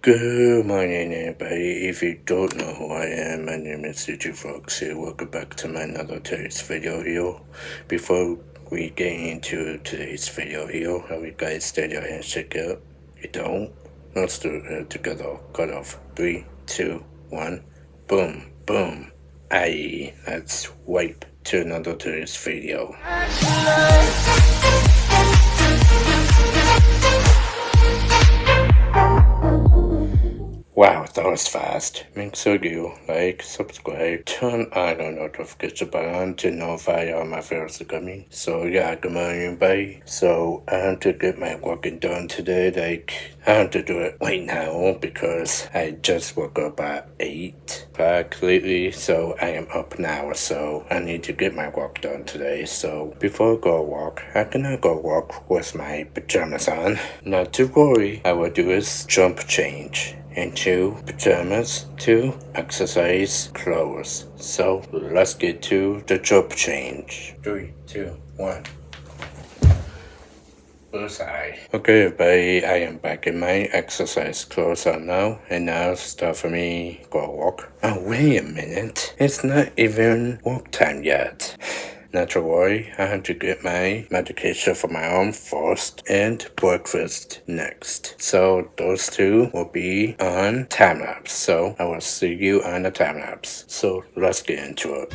Good morning, everybody. If you don't know who I am, my name is DJK here. Welcome back to my another today's video here. Before we get into today's video here, how you guys stay your hands shake up? You don't? Let's do it together. Cut off. 3, 2, 1. Boom, boom. Aye, let's wipe to another today's video. Wow, that was fast. Make sure you like, subscribe, turn on the notification button to notify all my videos are coming. So yeah, good morning everybody. So I have to get my working done today. I have to do it right now because I just woke up at 8 o'clock lately. So I am up now. So I need to get my work done today. So before I go walk, I cannot go walk with my pajamas on. Not to worry, I will do is jump change into pajamas to exercise clothes. So let's get to the jump change. 3, 2, 1. Bullseye. Okay, everybody, I am back in my exercise clothes on now, and now it's time for me go walk. Oh, wait a minute. It's not even walk time yet. Not to worry, I have to get my medication for my arm first and breakfast next. So those two will be on time lapse. So I will see you on the time lapse. So let's get into it.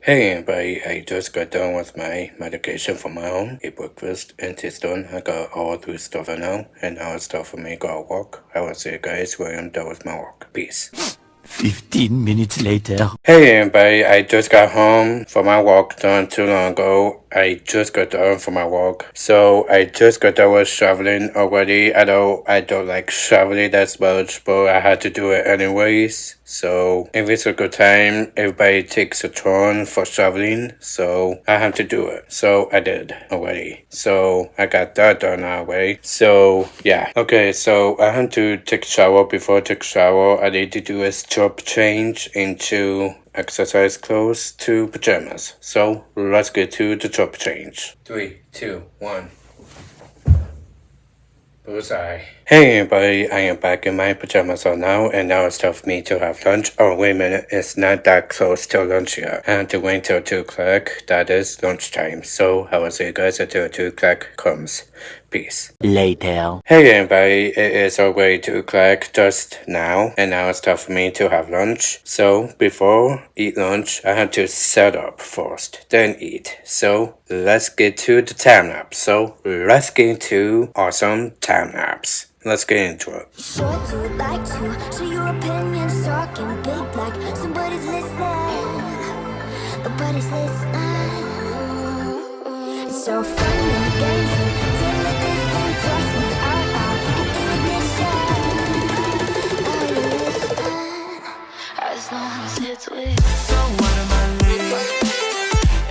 Hey everybody, I just got done with my medication for my own, a breakfast, and it's done. I got all through stuff now, and now it's time for me to go walk. I will see you guys when I'm done with my walk. Peace. 15 minutes later. Hey everybody, I just got home from my walk done too long ago. I just got done from my walk. So I just got done with shoveling already. I don't like shoveling that much, but I had to do it anyways. So if it's a good time, everybody takes a turn for shoveling. So I have to do it. So I did already. So I got that done already. So yeah. Okay, so I have to take a shower. Before I take a shower, I need to do a jump change into exercise clothes to pajamas. So let's get to the jump change. 3, 2, 1. Bullseye. Hey everybody, I am back in my pajamas on now, and now it's time for me to have lunch. Oh wait a minute, it's not that close to lunch yet. I have to wait till 2 o'clock, that is lunchtime. So I will see you guys until 2 o'clock comes. Peace. Later. Hey everybody, it is already 2 o'clock just now, and now it's time for me to have lunch. So before eat lunch, I have to set up first, then eat. So let's get to the time lapse. So let's get into awesome time lapse. Let's get into it. Short to like to share your opinions, talking big like somebody's listening. Nobody's listening. It's so fun and games until it isn't. Trust me, Are you listening? As long as it's with you. So what am I leaving?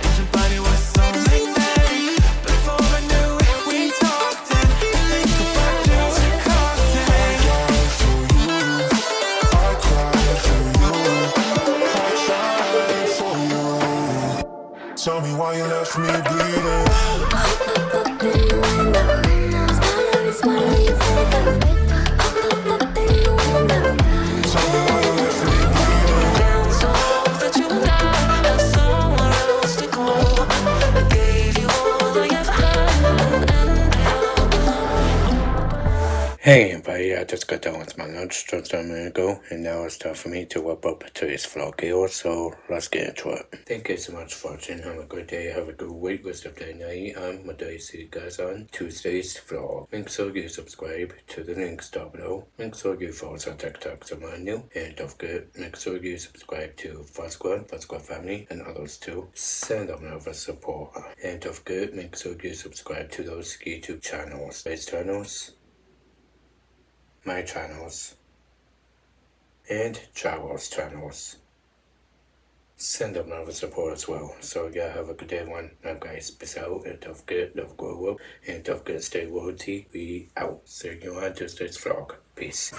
And your body was so magnetic. Before I knew it, we talked and think about you constantly. Tell me why you left me bleeding. You and Hey everybody, I just got done with my lunch just a minute ago, and now it's time for me to wrap up today's vlog here, so let's get into it. Thank you so much for watching, have a good day, have a good week, rest of the night, and my day see you guys on Tuesday's vlog. Make sure you subscribe to the links down below, make sure you follow us on TikTok so I'm new, and don't forget, make sure you subscribe to Fun Squad Family, and others too. Send them over support, and don't forget, make sure you subscribe to those YouTube channels, my channels, and Charles channels. Send them over support as well. So yeah, have a good day everyone. Now guys, peace out, and don't forget, don't grow up, and don't forget, stay royalty. We out. See you on Tuesday's vlog. Peace.